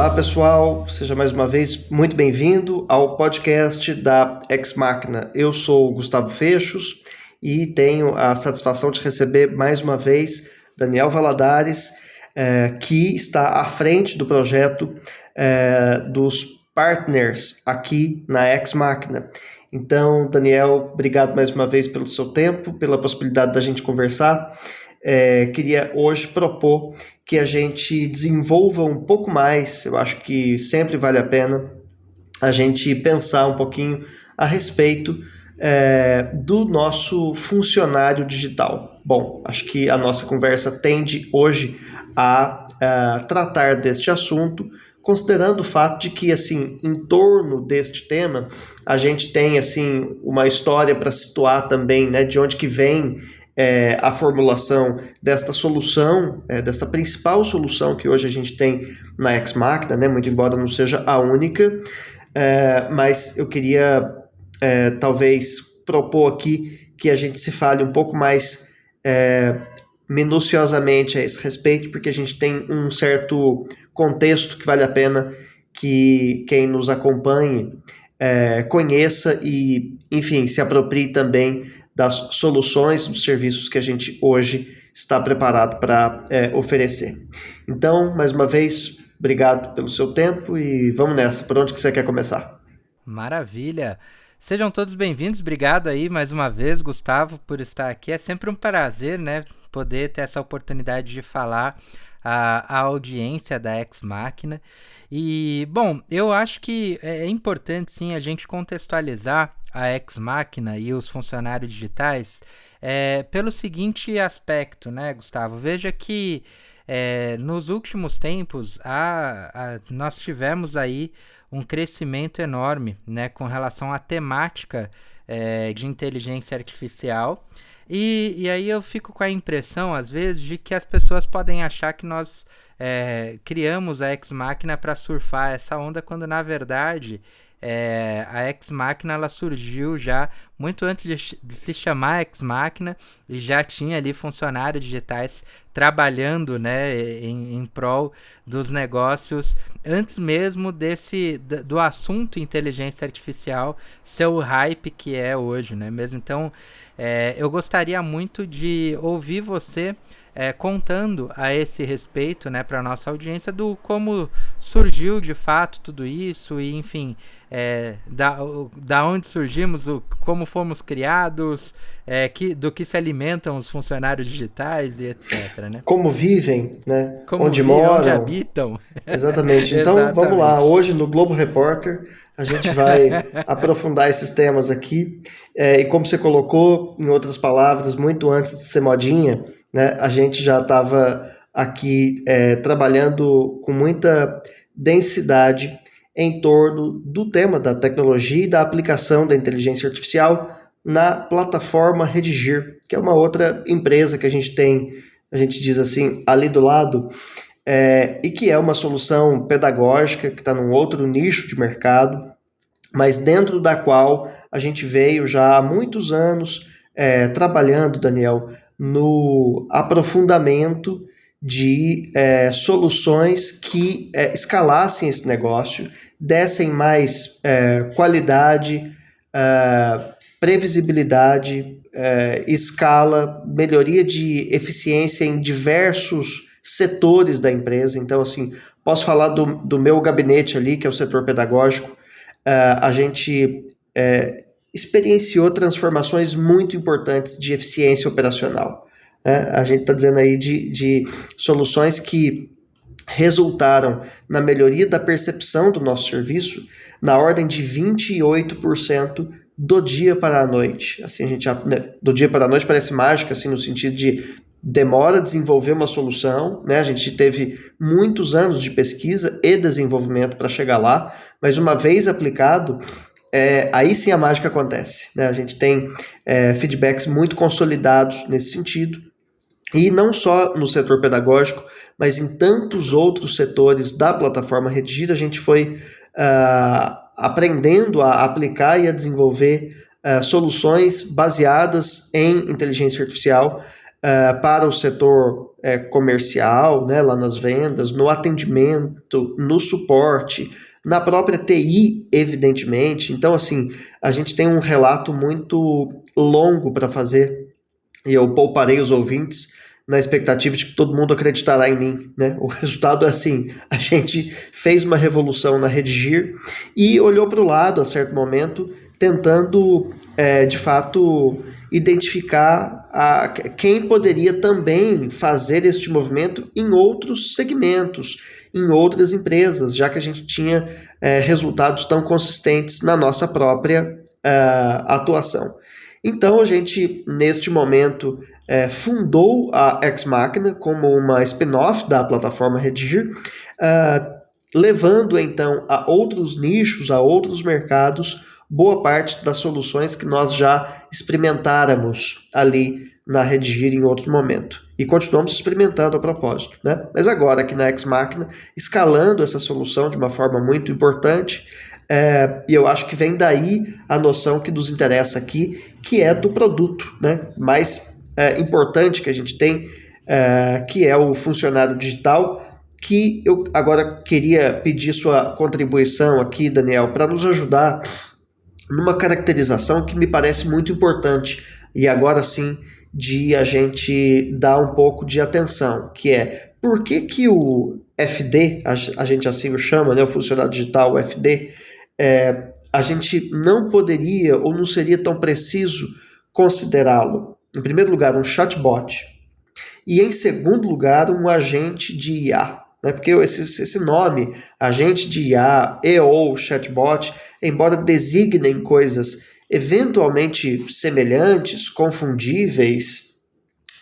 Olá, pessoal, seja mais uma vez muito bem-vindo ao podcast da Ex Machina. Eu sou o Gustavo Fechos e tenho a satisfação de receber mais uma vez Daniel Valadares, que está à frente do projeto dos partners aqui na Ex Machina. Então, Daniel, obrigado mais uma vez pelo seu tempo, pela possibilidade da gente conversar. Queria hoje propor que a gente desenvolva um pouco mais, eu acho que sempre vale a pena a gente pensar um pouquinho a respeito do nosso funcionário digital. Bom, acho que a nossa conversa tende hoje a tratar deste assunto, considerando o fato de que, assim, em torno deste tema, a gente tem, assim, uma história para situar também, né, de onde que vem a formulação desta solução, desta principal solução que hoje a gente tem na Ex Machina, né, muito embora não seja a única, mas eu queria talvez propor aqui que a gente se fale um pouco mais minuciosamente a esse respeito, porque a gente tem um certo contexto que vale a pena que quem nos acompanhe conheça e, enfim, se aproprie também das soluções, dos serviços que a gente hoje está preparado para oferecer. Então, mais uma vez, obrigado pelo seu tempo e vamos nessa. Por onde que você quer começar? Maravilha! Sejam todos bem-vindos. Obrigado aí mais uma vez, Gustavo, por estar aqui. É sempre um prazer, né, poder ter essa oportunidade de falar à audiência da Ex Machina. E, bom, eu acho que é importante, sim, a gente contextualizar a Ex Machina e os funcionários digitais pelo seguinte aspecto, né, Gustavo? Veja que nos últimos tempos nós tivemos aí um crescimento enorme, né, com relação à temática de inteligência artificial. E aí eu fico com a impressão, às vezes, de que as pessoas podem achar que nós criamos a Ex Machina para surfar essa onda, quando, na verdade, a Ex Machina ela surgiu já muito antes de se chamar Ex Machina, e já tinha ali funcionários digitais trabalhando, né, em prol dos negócios antes mesmo do assunto inteligência artificial ser o hype que é hoje, né, mesmo. Então, eu gostaria muito de ouvir você contando a esse respeito, né, para a nossa audiência, do como surgiu de fato tudo isso e, enfim, da onde surgimos, como fomos criados, do que se alimentam os funcionários digitais e etc, né? Como vivem, né? Onde moram. Onde habitam. Exatamente. Então, vamos lá. Hoje, no Globo Repórter, a gente vai aprofundar esses temas aqui. E como você colocou, em outras palavras, muito antes de ser modinha, né, a gente já estava aqui trabalhando com muita densidade em torno do tema da tecnologia e da aplicação da inteligência artificial na plataforma Redigir, que é uma outra empresa que a gente tem, a gente diz assim, ali do lado, e que é uma solução pedagógica que está num outro nicho de mercado, mas dentro da qual a gente veio já há muitos anos trabalhando, Daniel, no aprofundamento de soluções que escalassem esse negócio, dessem mais qualidade, previsibilidade, escala, melhoria de eficiência em diversos setores da empresa. Então, assim, posso falar do meu gabinete ali, que é o setor pedagógico. A gente experienciou transformações muito importantes de eficiência operacional. A gente está dizendo aí de soluções que resultaram na melhoria da percepção do nosso serviço na ordem de 28% do dia para a noite. Assim, do dia para a noite parece mágica, assim, no sentido de demora a desenvolver uma solução, né? A gente teve muitos anos de pesquisa e desenvolvimento para chegar lá, mas uma vez aplicado, aí sim a mágica acontece, né? A gente tem feedbacks muito consolidados nesse sentido, e não só no setor pedagógico, mas em tantos outros setores da plataforma Redigir, a gente foi aprendendo a aplicar e a desenvolver soluções baseadas em inteligência artificial para o setor comercial, né, lá nas vendas, no atendimento, no suporte, na própria TI, evidentemente. Então, assim, a gente tem um relato muito longo para fazer e eu pouparei os ouvintes na expectativa de que todo mundo acreditará em mim, né? O resultado é assim, a gente fez uma revolução na Redigir e olhou para o lado a certo momento, tentando, de fato, identificar quem poderia também fazer este movimento em outros segmentos, em outras empresas, já que a gente tinha resultados tão consistentes na nossa própria atuação. Então a gente, neste momento, fundou a Ex Machina como uma spin-off da plataforma Redigir, levando então a outros nichos, a outros mercados, boa parte das soluções que nós já experimentáramos ali na Redigir em outro momento. E continuamos experimentando a propósito, né? Mas agora aqui na Ex Machina, escalando essa solução de uma forma muito importante, e eu acho que vem daí a noção que nos interessa aqui, que é do produto, né, mais importante que a gente tem, que é o funcionário digital, que eu agora queria pedir sua contribuição aqui, Daniel, para nos ajudar numa caracterização que me parece muito importante, e agora sim, de a gente dar um pouco de atenção, que é por que o FD, a gente assim o chama, né, o funcionário digital, o FD, a gente não poderia ou não seria tão preciso considerá-lo, em primeiro lugar, um chatbot e, em segundo lugar, um agente de IA. Né? Porque esse nome, agente de IA e ou chatbot, embora designem coisas eventualmente semelhantes, confundíveis,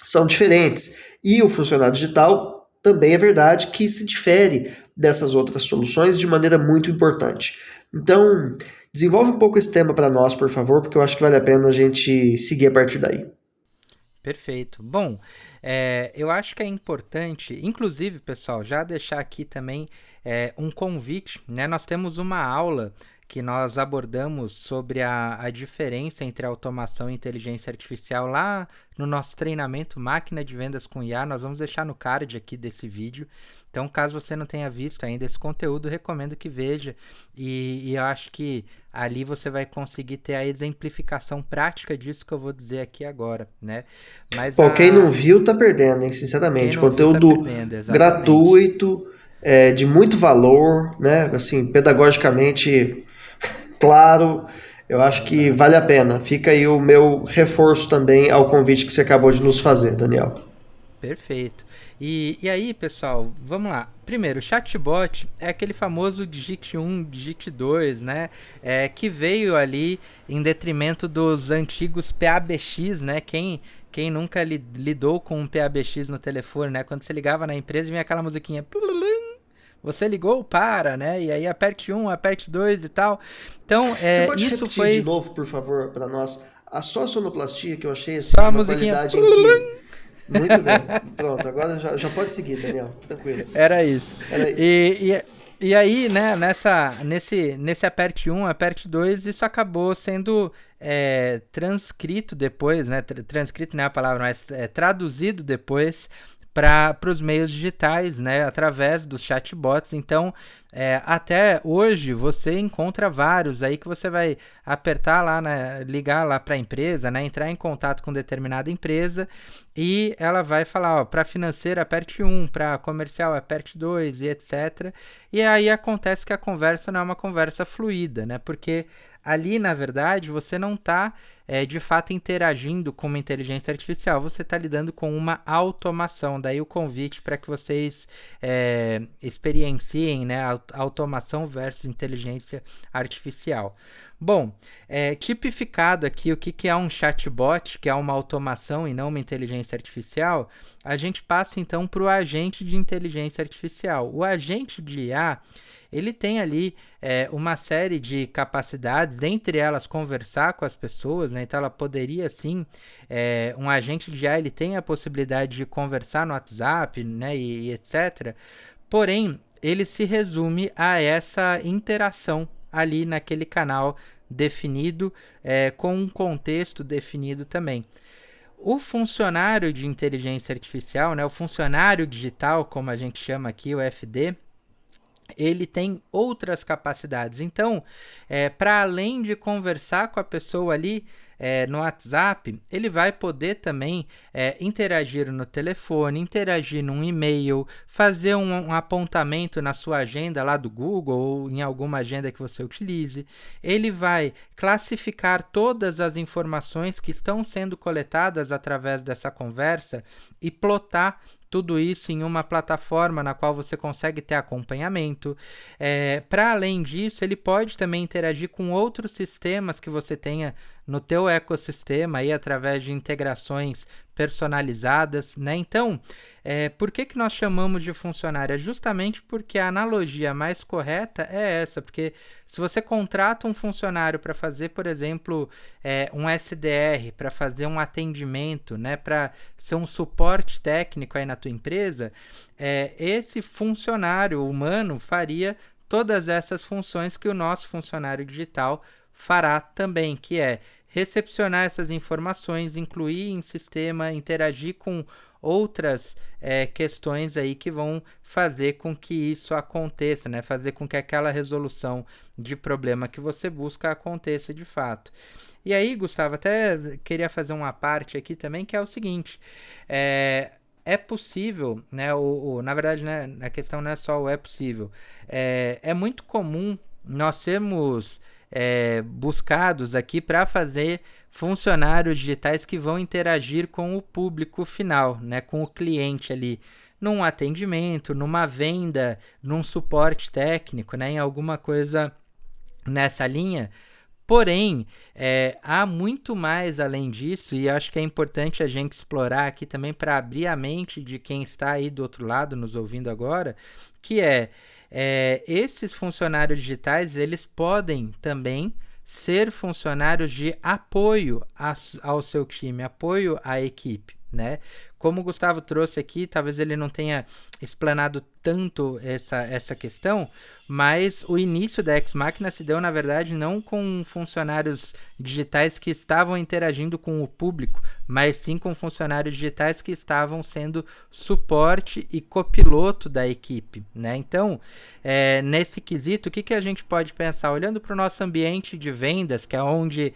são diferentes. E o funcionário digital também é verdade que se difere dessas outras soluções de maneira muito importante. Então, desenvolve um pouco esse tema para nós, por favor, porque eu acho que vale a pena a gente seguir a partir daí. Perfeito. Bom, eu acho que é importante, inclusive, pessoal, já deixar aqui também um convite, né? Nós temos uma aula que nós abordamos sobre a diferença entre automação e inteligência artificial lá no nosso treinamento Máquina de Vendas com IA. Nós vamos deixar no card aqui desse vídeo. Então, caso você não tenha visto ainda esse conteúdo, recomendo que veja. E eu acho que ali você vai conseguir ter a exemplificação prática disso que eu vou dizer aqui agora, né? Mas quem não viu tá perdendo, hein? Sinceramente, conteúdo gratuito, de muito valor, né? Assim, pedagogicamente claro. Eu acho que vale a pena. Fica aí o meu reforço também ao convite que você acabou de nos fazer, Daniel. Perfeito. E aí, pessoal, vamos lá. Primeiro, o chatbot é aquele famoso Digit 1, Digit 2, né? Que veio ali em detrimento dos antigos PABX, né? Quem nunca lidou com um PABX no telefone, né? Quando você ligava na empresa, vinha aquela musiquinha... Você ligou, para, né? E aí aperte 1, aperte 2 e tal. Então, você pode isso repetir foi... de novo, por favor, para nós? A só sonoplastia que eu achei assim, Só a de uma musiquinha... qualidade incrível. Muito bem. Pronto, agora já pode seguir, Daniel. Tranquilo. Era isso. Era isso. E aí, né, nesse aperte 1, aperte 2, isso acabou sendo transcrito depois, né? Transcrito não é a palavra, mas traduzido depois para os meios digitais, né, através dos chatbots. Então, até hoje você encontra vários aí que você vai apertar lá, né, ligar lá para a empresa, né, entrar em contato com determinada empresa e ela vai falar, para financeira aperte 1, para comercial aperte 2 e etc. E aí acontece que a conversa não é uma conversa fluida, né, porque ali, na verdade, você não está de fato interagindo com uma inteligência artificial, você está lidando com uma automação. Daí o convite para que vocês experienciem, né, a automação versus inteligência artificial. Bom, tipificado aqui o que é um chatbot, que é uma automação e não uma inteligência artificial, a gente passa então para o agente de inteligência artificial. O agente de IA, ele tem ali uma série de capacidades, dentre elas conversar com as pessoas, né? Então ela poderia sim, um agente de IA, ele tem a possibilidade de conversar no WhatsApp, né, e etc. Porém, ele se resume a essa interação ali naquele canal definido, com um contexto definido também. O funcionário de inteligência artificial, né, o funcionário digital, como a gente chama aqui, o FD, ele tem outras capacidades. Então, para além de conversar com a pessoa ali no WhatsApp, ele vai poder também interagir no telefone, interagir num e-mail, fazer um apontamento na sua agenda lá do Google ou em alguma agenda que você utilize. Ele vai classificar todas as informações que estão sendo coletadas através dessa conversa e plotar tudo isso em uma plataforma na qual você consegue ter acompanhamento. Para além disso, ele pode também interagir com outros sistemas que você tenha no teu ecossistema aí através de integrações personalizadas, né? Então, por que nós chamamos de funcionário? É justamente porque a analogia mais correta é essa, porque se você contrata um funcionário para fazer, por exemplo, um SDR, para fazer um atendimento, né, para ser um suporte técnico aí na tua empresa, esse funcionário humano faria todas essas funções que o nosso funcionário digital fará também, que é recepcionar essas informações, incluir em sistema, interagir com outras questões aí que vão fazer com que isso aconteça, né? Fazer com que aquela resolução de problema que você busca aconteça de fato. E aí, Gustavo, até queria fazer uma parte aqui também, que é o seguinte, é possível, né? Na verdade, né, a questão não é só o é possível, é muito comum nós sermos buscados aqui para fazer funcionários digitais que vão interagir com o público final, né, com o cliente ali, num atendimento, numa venda, num suporte técnico, né, em alguma coisa nessa linha. Porém, há muito mais além disso, e acho que é importante a gente explorar aqui também para abrir a mente de quem está aí do outro lado nos ouvindo agora, que esses funcionários digitais, eles podem também ser funcionários de apoio ao seu time, apoio à equipe, né? Como o Gustavo trouxe aqui, talvez ele não tenha explanado tanto essa questão, mas o início da Ex Machina se deu, na verdade, não com funcionários digitais que estavam interagindo com o público, mas sim com funcionários digitais que estavam sendo suporte e copiloto da equipe, né? Então, nesse quesito, o que a gente pode pensar? Olhando para o nosso ambiente de vendas, que é onde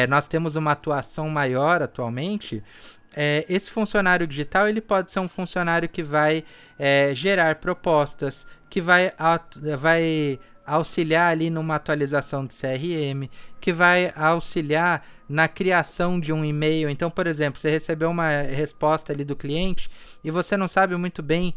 nós temos uma atuação maior atualmente, esse funcionário digital ele pode ser um funcionário que vai gerar propostas, que vai auxiliar ali numa atualização de CRM, que vai auxiliar na criação de um e-mail. Então, por exemplo, você recebeu uma resposta ali do cliente e você não sabe muito bem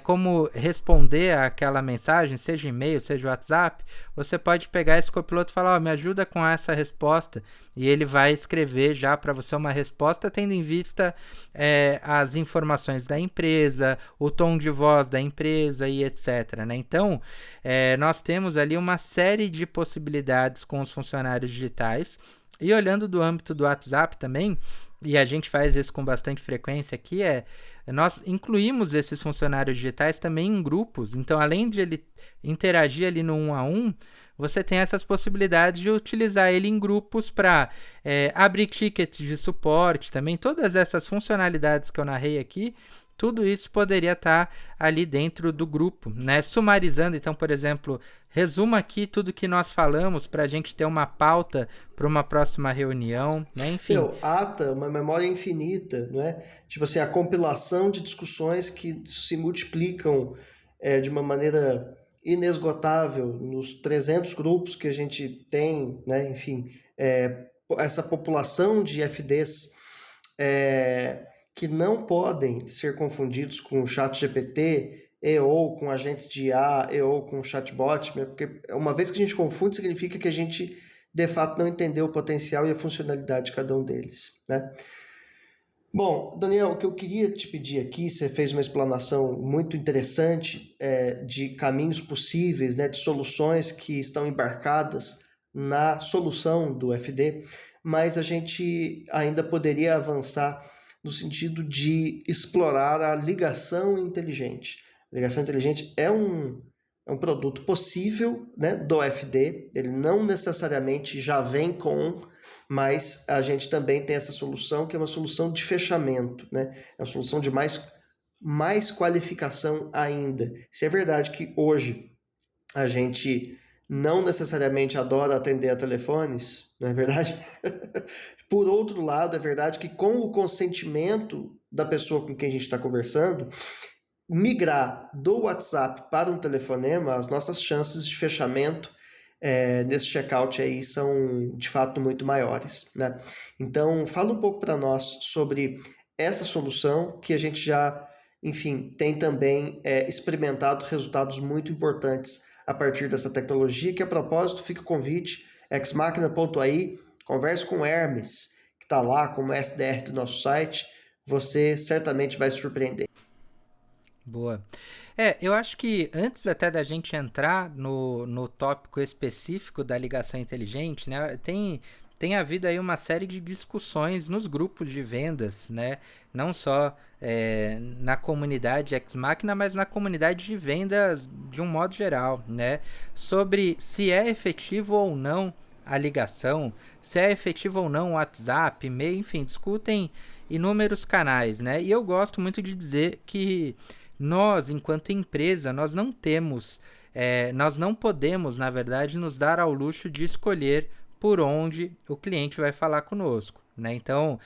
como responder àquela mensagem, seja e-mail, seja WhatsApp, você pode pegar esse copiloto e falar, me ajuda com essa resposta, e ele vai escrever já para você uma resposta tendo em vista as informações da empresa, o tom de voz da empresa e etc, né? Então, nós temos ali uma série de possibilidades com os funcionários digitais. E olhando do âmbito do WhatsApp também, e a gente faz isso com bastante frequência aqui, nós incluímos esses funcionários digitais também em grupos. Então, além de ele interagir ali no 1 a 1, você tem essas possibilidades de utilizar ele em grupos para abrir tickets de suporte também. Todas essas funcionalidades que eu narrei aqui, tudo isso poderia estar ali dentro do grupo, né? Sumarizando, então, por exemplo, resuma aqui tudo que nós falamos para a gente ter uma pauta para uma próxima reunião, né? Enfim. Ata, uma memória infinita, não é? Tipo assim, a compilação de discussões que se multiplicam de uma maneira inesgotável nos 300 grupos que a gente tem, né? Enfim, essa população de FDs que não podem ser confundidos com o ChatGPT ou com agentes de IA ou com chatbot, porque uma vez que a gente confunde, significa que a gente, de fato, não entendeu o potencial e a funcionalidade de cada um deles, né? Bom, Daniel, o que eu queria te pedir aqui, você fez uma explanação muito interessante de caminhos possíveis, né, de soluções que estão embarcadas na solução do FD, mas a gente ainda poderia avançar no sentido de explorar a ligação inteligente. A ligação inteligente é um é um produto possível, né, do FD, ele não necessariamente já vem com, mas a gente também tem essa solução, que é uma solução de fechamento, né, é uma solução de mais qualificação ainda. Se é verdade que hoje a gente não necessariamente adora atender a telefones, não é verdade? Por outro lado, é verdade que com o consentimento da pessoa com quem a gente está conversando, migrar do WhatsApp para um telefonema, as nossas chances de fechamento nesse checkout aí são de fato muito maiores, né? Então, fala um pouco para nós sobre essa solução que a gente já, enfim, tem também experimentado resultados muito importantes a partir dessa tecnologia, que a propósito fica o convite, exmachina.ai, converse com o Hermes, que está lá como SDR do nosso site, você certamente vai se surpreender. Boa. Eu acho que antes até da gente entrar no tópico específico da ligação inteligente, né, tem havido aí uma série de discussões nos grupos de vendas, né, não só na comunidade Exmachina, mas na comunidade de vendas de um modo geral, né, sobre se é efetivo ou não a ligação, se é efetivo ou não o WhatsApp, e-mail, enfim, discutem inúmeros canais, né, e eu gosto muito de dizer que nós, enquanto empresa, nós não podemos, na verdade, nos dar ao luxo de escolher por onde o cliente vai falar conosco, né? Então,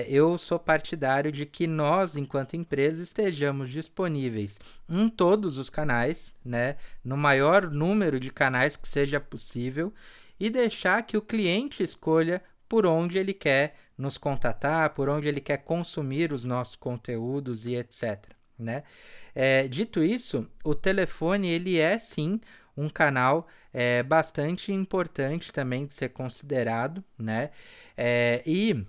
eu sou partidário de que nós, enquanto empresa, estejamos disponíveis em todos os canais, né? No maior número de canais que seja possível e deixar que o cliente escolha por onde ele quer nos contatar, por onde ele quer consumir os nossos conteúdos e etc., né? Dito isso, o telefone ele é sim um canal bastante importante também de ser considerado, né? E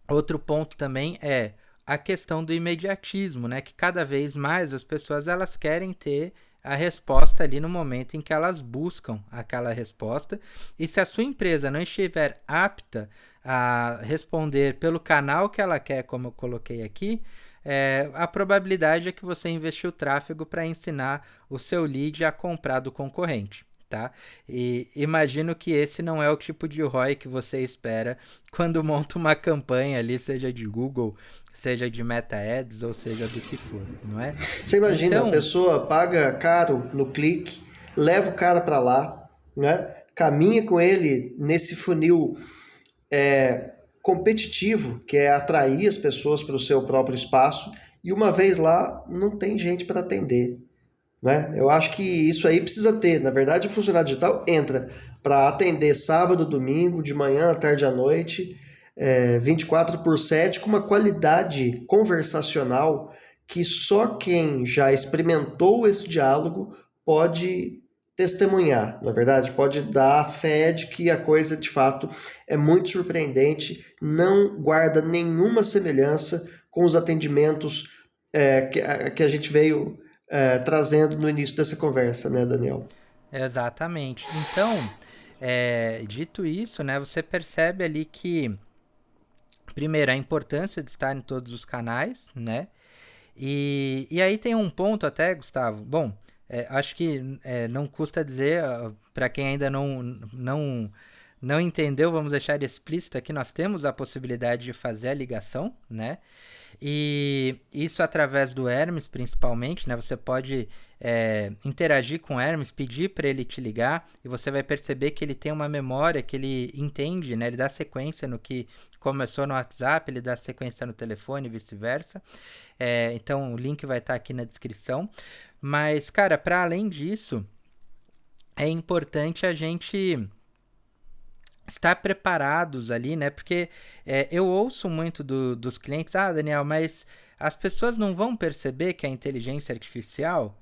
outro ponto também é a questão do imediatismo, né? Que cada vez mais as pessoas elas querem ter a resposta ali no momento em que elas buscam aquela resposta, e se a sua empresa não estiver apta a responder pelo canal que ela quer, como eu coloquei aqui, a probabilidade é que você investiu tráfego para ensinar o seu lead a comprar do concorrente, tá? E imagino que esse não é o tipo de ROI que você espera quando monta uma campanha ali, seja de Google, seja de Meta Ads, ou seja do que for, não é? Você imagina, a pessoa paga caro no clique, leva o cara para lá, né? Caminha com ele nesse funil competitivo, que é atrair as pessoas para o seu próprio espaço, e uma vez lá, não tem gente para atender, né? Eu acho que isso aí precisa ter. Na verdade, o funcionário digital entra para atender sábado, domingo, de manhã, à tarde, à noite, 24/7, com uma qualidade conversacional que só quem já experimentou esse diálogo pode testemunhar, na verdade, pode dar fé de que a coisa de fato é muito surpreendente, não guarda nenhuma semelhança com os atendimentos que a gente veio trazendo no início dessa conversa, né, Daniel? Exatamente. Então, dito isso, né, você percebe ali que, primeiro, a importância de estar em todos os canais, né? E aí tem um ponto até, Gustavo. Bom, acho que não custa dizer, para quem ainda não entendeu, vamos deixar explícito aqui, nós temos a possibilidade de fazer a ligação, né? E isso através do Hermes, principalmente, né? Você pode interagir com o Hermes, pedir para ele te ligar, e você vai perceber que ele tem uma memória, que ele entende, né? Ele dá sequência no que começou no WhatsApp, ele dá sequência no telefone e vice-versa. Então, o link vai estar aqui na descrição. Mas, cara, para além disso, é importante a gente estar preparados ali, né? Porque eu ouço muito dos clientes, Daniel, mas as pessoas não vão perceber que é inteligência artificial?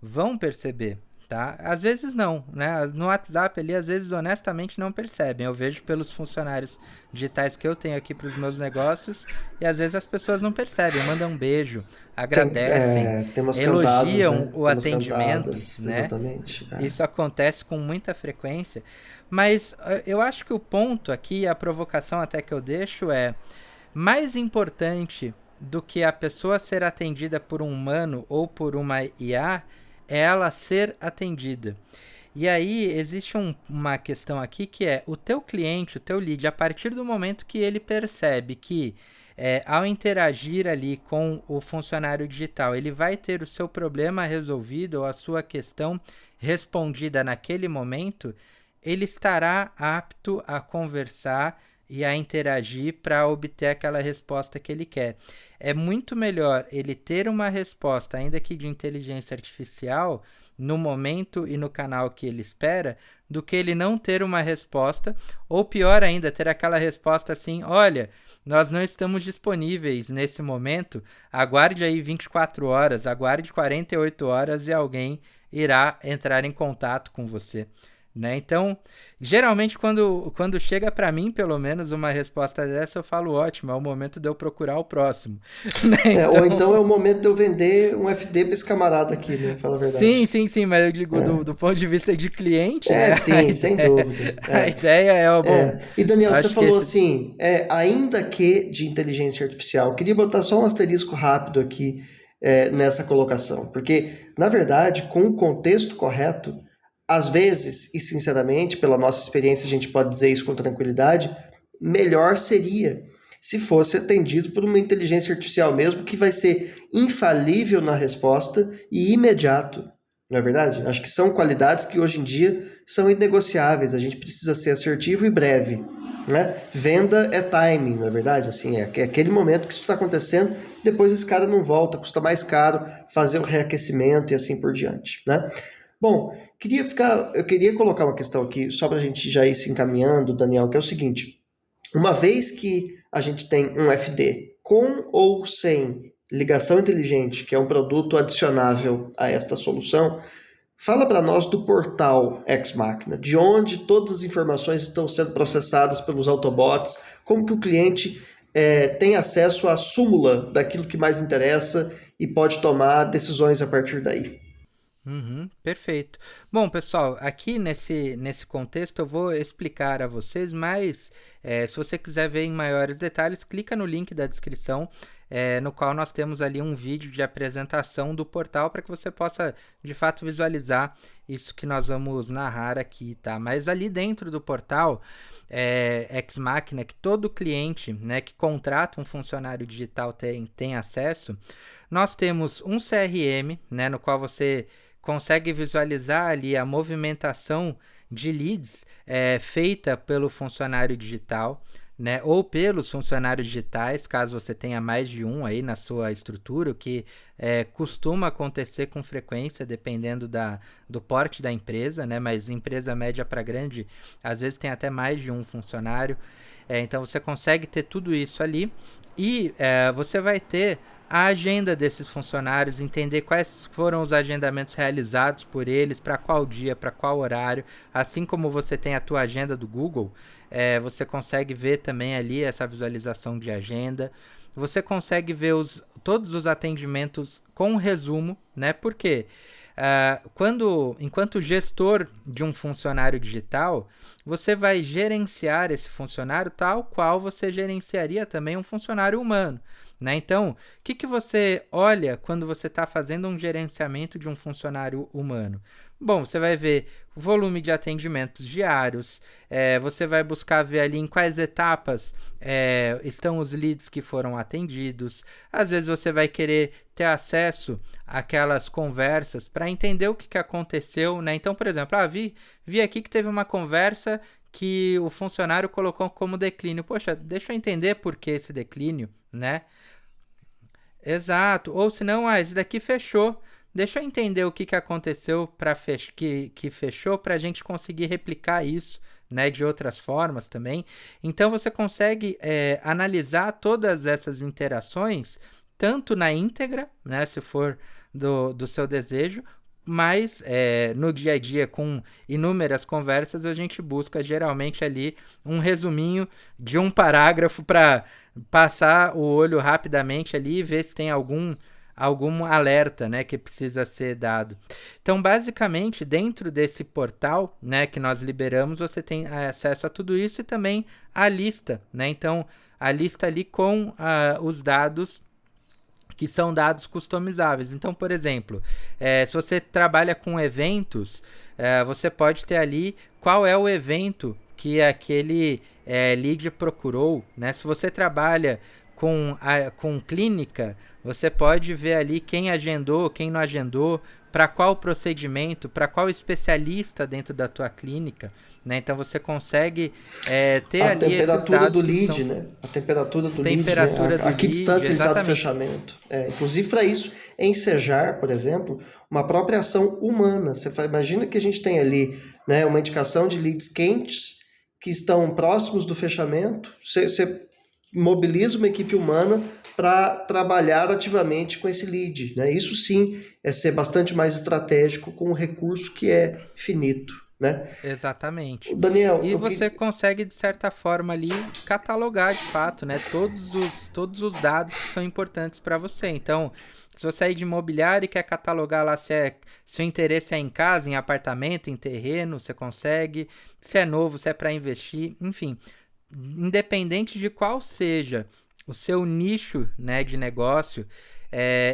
Vão perceber, tá? Às vezes não, né? No WhatsApp ali, às vezes, honestamente, não percebem. Eu vejo pelos funcionários digitais que eu tenho aqui para os meus negócios, e às vezes as pessoas não percebem, mandam um beijo, agradecem, elogiam cantadas, né? O atendimento, né? Exatamente. Isso acontece com muita frequência, mas eu acho que o ponto aqui, a provocação até que eu deixo é mais importante do que a pessoa ser atendida por um humano ou por uma IA ela ser atendida. E aí existe uma questão aqui que é o teu cliente, o teu lead, a partir do momento que ele percebe que ao interagir ali com o funcionário digital, ele vai ter o seu problema resolvido ou a sua questão respondida naquele momento, ele estará apto a conversar e a interagir para obter aquela resposta que ele quer. É muito melhor ele ter uma resposta, ainda que de inteligência artificial, no momento e no canal que ele espera, do que ele não ter uma resposta, ou pior ainda, ter aquela resposta assim, olha, nós não estamos disponíveis nesse momento, aguarde aí 24 horas, aguarde 48 horas e alguém irá entrar em contato com você. Né? Então, geralmente quando chega para mim, pelo menos, uma resposta dessa, eu falo, ótimo, é o momento de eu procurar o próximo. Né? Ou então é o momento de eu vender um FD para esse camarada aqui, né? Fala a verdade. Sim, mas eu digo do ponto de vista de cliente, né? Sim, sem dúvida. A ideia é, bom... E Daniel, você falou assim, ainda que de inteligência artificial, queria botar só um asterisco rápido aqui nessa colocação, porque, na verdade, com o contexto correto, às vezes, e sinceramente, pela nossa experiência, a gente pode dizer isso com tranquilidade, melhor seria se fosse atendido por uma inteligência artificial mesmo, que vai ser infalível na resposta e imediato. Não é verdade? Acho que são qualidades que hoje em dia são inegociáveis. A gente precisa ser assertivo e breve. Né? Venda é timing, não é verdade? Assim, é aquele momento que isso está acontecendo, depois esse cara não volta, custa mais caro fazer o reaquecimento e assim por diante. Né? Bom, eu queria colocar uma questão aqui, só para a gente já ir se encaminhando, Daniel, que é o seguinte. Uma vez que a gente tem um FD com ou sem ligação inteligente, que é um produto adicionável a esta solução, fala para nós do portal Ex Machina, de onde todas as informações estão sendo processadas pelos Autobots, como que o cliente tem acesso à súmula daquilo que mais interessa e pode tomar decisões a partir daí. Perfeito. Bom, pessoal, aqui nesse contexto eu vou explicar a vocês, mas se você quiser ver em maiores detalhes, clica no link da descrição, no qual nós temos ali um vídeo de apresentação do portal para que você possa, de fato, visualizar isso que nós vamos narrar aqui, tá? Mas ali dentro do portal Ex Machina, que todo cliente, né, que contrata um funcionário digital tem acesso, nós temos um CRM, né, no qual você consegue visualizar ali a movimentação de leads feita pelo funcionário digital, né, ou pelos funcionários digitais, caso você tenha mais de um aí na sua estrutura, o que costuma acontecer com frequência, dependendo do porte da empresa, né, mas empresa média para grande, às vezes tem até mais de um funcionário, então você consegue ter tudo isso ali e você vai ter a agenda desses funcionários, entender quais foram os agendamentos realizados por eles, para qual dia, para qual horário, assim como você tem a tua agenda do Google, você consegue ver também ali essa visualização de agenda, você consegue ver todos os atendimentos com resumo, né? Porque enquanto gestor de um funcionário digital, você vai gerenciar esse funcionário tal qual você gerenciaria também um funcionário humano. Né? Então, o que você olha quando você está fazendo um gerenciamento de um funcionário humano? Bom, você vai ver o volume de atendimentos diários, você vai buscar ver ali em quais etapas estão os leads que foram atendidos. Às vezes você vai querer ter acesso àquelas conversas para entender o que aconteceu. Né? Então, por exemplo, vi aqui que teve uma conversa que o funcionário colocou como declínio. Poxa, deixa eu entender por que esse declínio, né? Exato. Ou se não, esse daqui fechou. Deixa eu entender o que aconteceu que fechou para a gente conseguir replicar isso, né, de outras formas também. Então você consegue analisar todas essas interações, tanto na íntegra, né, se for do seu desejo, mas no dia a dia, com inúmeras conversas, a gente busca geralmente ali um resuminho de um parágrafo para passar o olho rapidamente ali e ver se tem algum alerta, né, que precisa ser dado. Então, basicamente, dentro desse portal, né, que nós liberamos, você tem acesso a tudo isso e também a lista, né? Então, a lista ali com os dados que são dados customizáveis. Então, por exemplo, se você trabalha com eventos, você pode ter ali qual é o evento que aquele lead procurou, né? Se você trabalha com clínica, você pode ver ali quem agendou, quem não agendou, para qual procedimento, para qual especialista dentro da tua clínica, né? Então você consegue ter a ali esses dados. A temperatura do lead, né? A temperatura do lead, né? A que distância ele está do fechamento. Inclusive para isso, ensejar, por exemplo, uma própria ação humana. Você imagina que a gente tem ali, né, uma indicação de leads quentes que estão próximos do fechamento. Você mobiliza uma equipe humana para trabalhar ativamente com esse lead, né? Isso sim é ser bastante mais estratégico com um recurso que é finito, né? Exatamente. Daniel, e você consegue, de certa forma, ali catalogar de fato, né, todos os dados que são importantes para você. Então, se você é de imobiliário e quer catalogar lá se o interesse é em casa, em apartamento, em terreno, você consegue. Se é novo, se é para investir, enfim. Independente de qual seja o seu nicho, né, de negócio,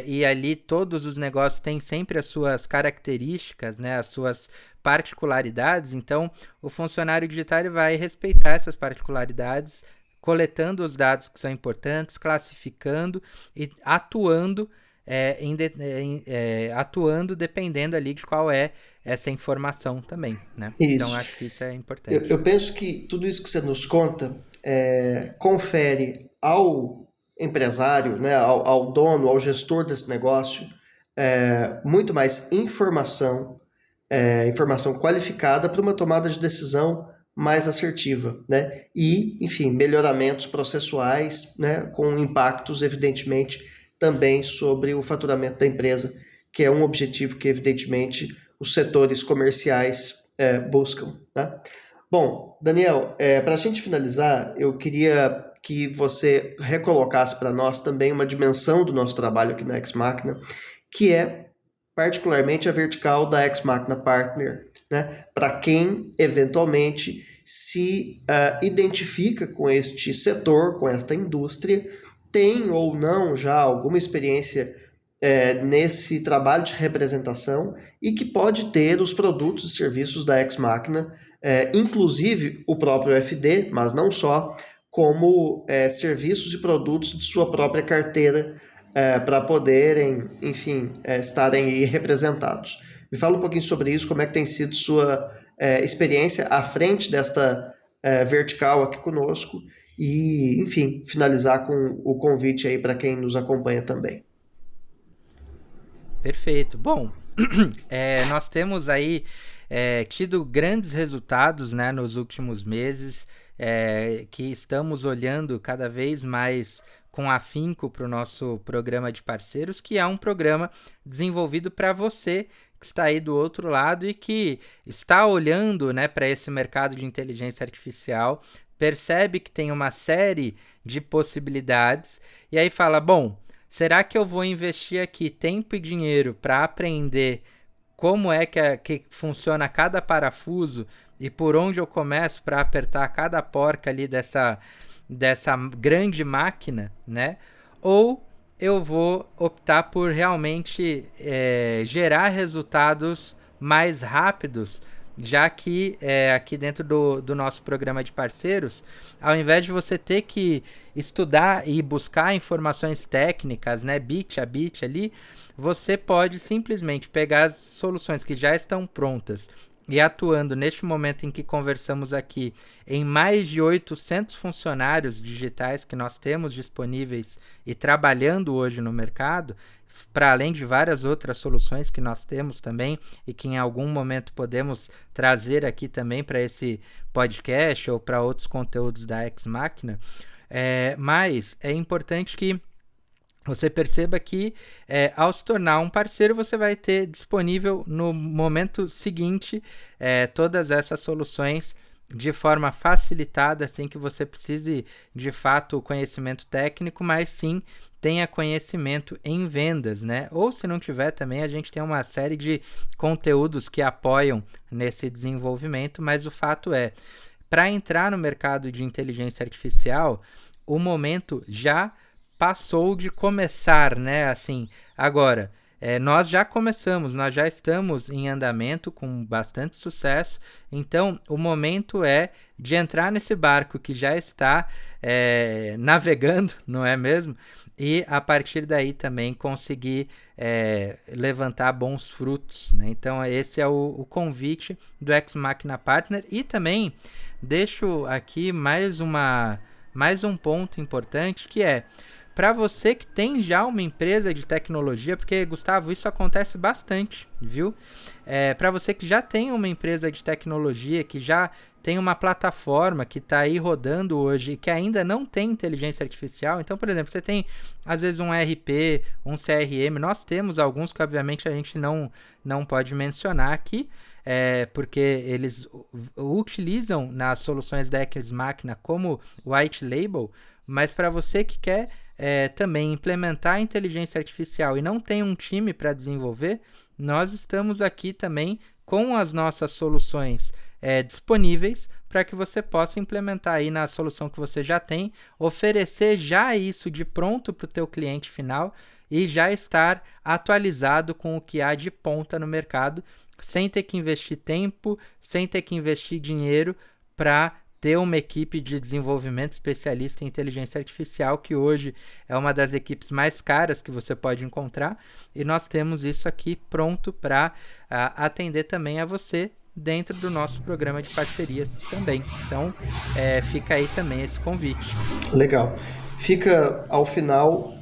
e ali todos os negócios têm sempre as suas características, né, as suas particularidades. Então o funcionário digital ele vai respeitar essas particularidades, coletando os dados que são importantes, classificando e atuando atuando dependendo ali de qual é essa informação também, né? Isso. Então acho que isso é importante. Eu penso que tudo isso que você nos conta confere ao empresário, né, ao dono, ao gestor desse negócio, muito mais informação qualificada para uma tomada de decisão mais assertiva, né? E, enfim, melhoramentos processuais, né, com impactos, evidentemente, também sobre o faturamento da empresa, que é um objetivo que, evidentemente, os setores comerciais buscam, tá? Bom, Daniel, para a gente finalizar, eu queria que você recolocasse para nós também uma dimensão do nosso trabalho aqui na Ex Machina, que é particularmente a vertical da Ex Machina Partner, né? Para quem eventualmente se identifica com este setor, com esta indústria, tem ou não já alguma experiência nesse trabalho de representação e que pode ter os produtos e serviços da Ex Machina, inclusive o próprio FD, mas não só, como serviços e produtos de sua própria carteira para poderem, enfim, estarem aí representados. Me fala um pouquinho sobre isso, como é que tem sido sua experiência à frente desta vertical aqui conosco e, enfim, finalizar com o convite aí para quem nos acompanha também. Perfeito. Bom, nós temos aí tido grandes resultados, né, nos últimos meses, que estamos olhando cada vez mais com afinco para o nosso programa de parceiros, que é um programa desenvolvido para você que está aí do outro lado e que está olhando, né, para esse mercado de inteligência artificial, percebe que tem uma série de possibilidades e aí fala, bom, será que eu vou investir aqui tempo e dinheiro para aprender como é que funciona cada parafuso e por onde eu começo para apertar cada porca ali dessa grande máquina, né? Ou eu vou optar por realmente gerar resultados mais rápidos, já que aqui dentro do nosso programa de parceiros, ao invés de você ter que estudar e buscar informações técnicas, né, bit a bit ali, você pode simplesmente pegar as soluções que já estão prontas e atuando neste momento em que conversamos aqui em mais de 800 funcionários digitais que nós temos disponíveis e trabalhando hoje no mercado, para além de várias outras soluções que nós temos também e que em algum momento podemos trazer aqui também para esse podcast ou para outros conteúdos da Ex Machina, mas é importante que você perceba que ao se tornar um parceiro, você vai ter disponível no momento seguinte todas essas soluções de forma facilitada, sem que você precise de fato conhecimento técnico, mas sim tenha conhecimento em vendas, né? Ou se não tiver também, a gente tem uma série de conteúdos que apoiam nesse desenvolvimento, mas o fato para entrar no mercado de inteligência artificial, o momento já passou de começar, né? Assim, agora, nós já começamos, nós já estamos em andamento com bastante sucesso, então o momento é de entrar nesse barco que já está navegando, não é mesmo? E a partir daí também conseguir levantar bons frutos, né? Então esse é o convite do Ex Machina Partner. E também deixo aqui mais um ponto importante, que é para você que tem já uma empresa de tecnologia, porque, Gustavo, isso acontece bastante, viu? Para você que já tem uma empresa de tecnologia, que já tem uma plataforma que está aí rodando hoje e que ainda não tem inteligência artificial. Então, por exemplo, você tem às vezes um ERP, um CRM. Nós temos alguns que obviamente a gente não pode mencionar aqui, porque eles utilizam nas soluções da Ex Machina como white label, mas para você que quer também implementar a inteligência artificial e não tem um time para desenvolver, nós estamos aqui também com as nossas soluções disponíveis para que você possa implementar aí na solução que você já tem, oferecer já isso de pronto para o teu cliente final e já estar atualizado com o que há de ponta no mercado, sem ter que investir tempo, sem ter que investir dinheiro para ter uma equipe de desenvolvimento especialista em inteligência artificial, que hoje é uma das equipes mais caras que você pode encontrar, e nós temos isso aqui pronto para atender também a você dentro do nosso programa de parcerias também. Então, fica aí também esse convite. Legal. Fica ao final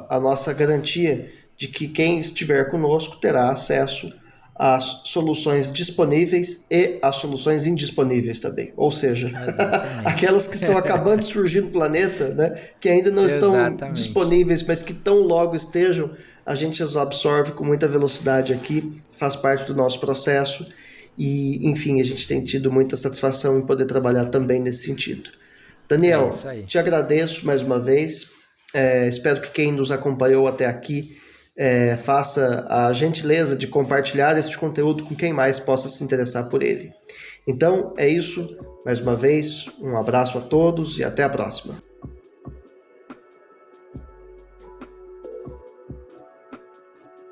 a nossa garantia de que quem estiver conosco terá acesso às soluções disponíveis e às soluções indisponíveis também. Ou seja, aquelas que estão acabando de surgir no planeta, né, que ainda não estão disponíveis, mas que tão logo estejam, a gente as absorve com muita velocidade aqui, faz parte do nosso processo. E, enfim, a gente tem tido muita satisfação em poder trabalhar também nesse sentido. Daniel, te agradeço mais uma vez. Espero que quem nos acompanhou até aqui faça a gentileza de compartilhar esse conteúdo com quem mais possa se interessar por ele. Então, é isso. Mais uma vez, um abraço a todos e até a próxima.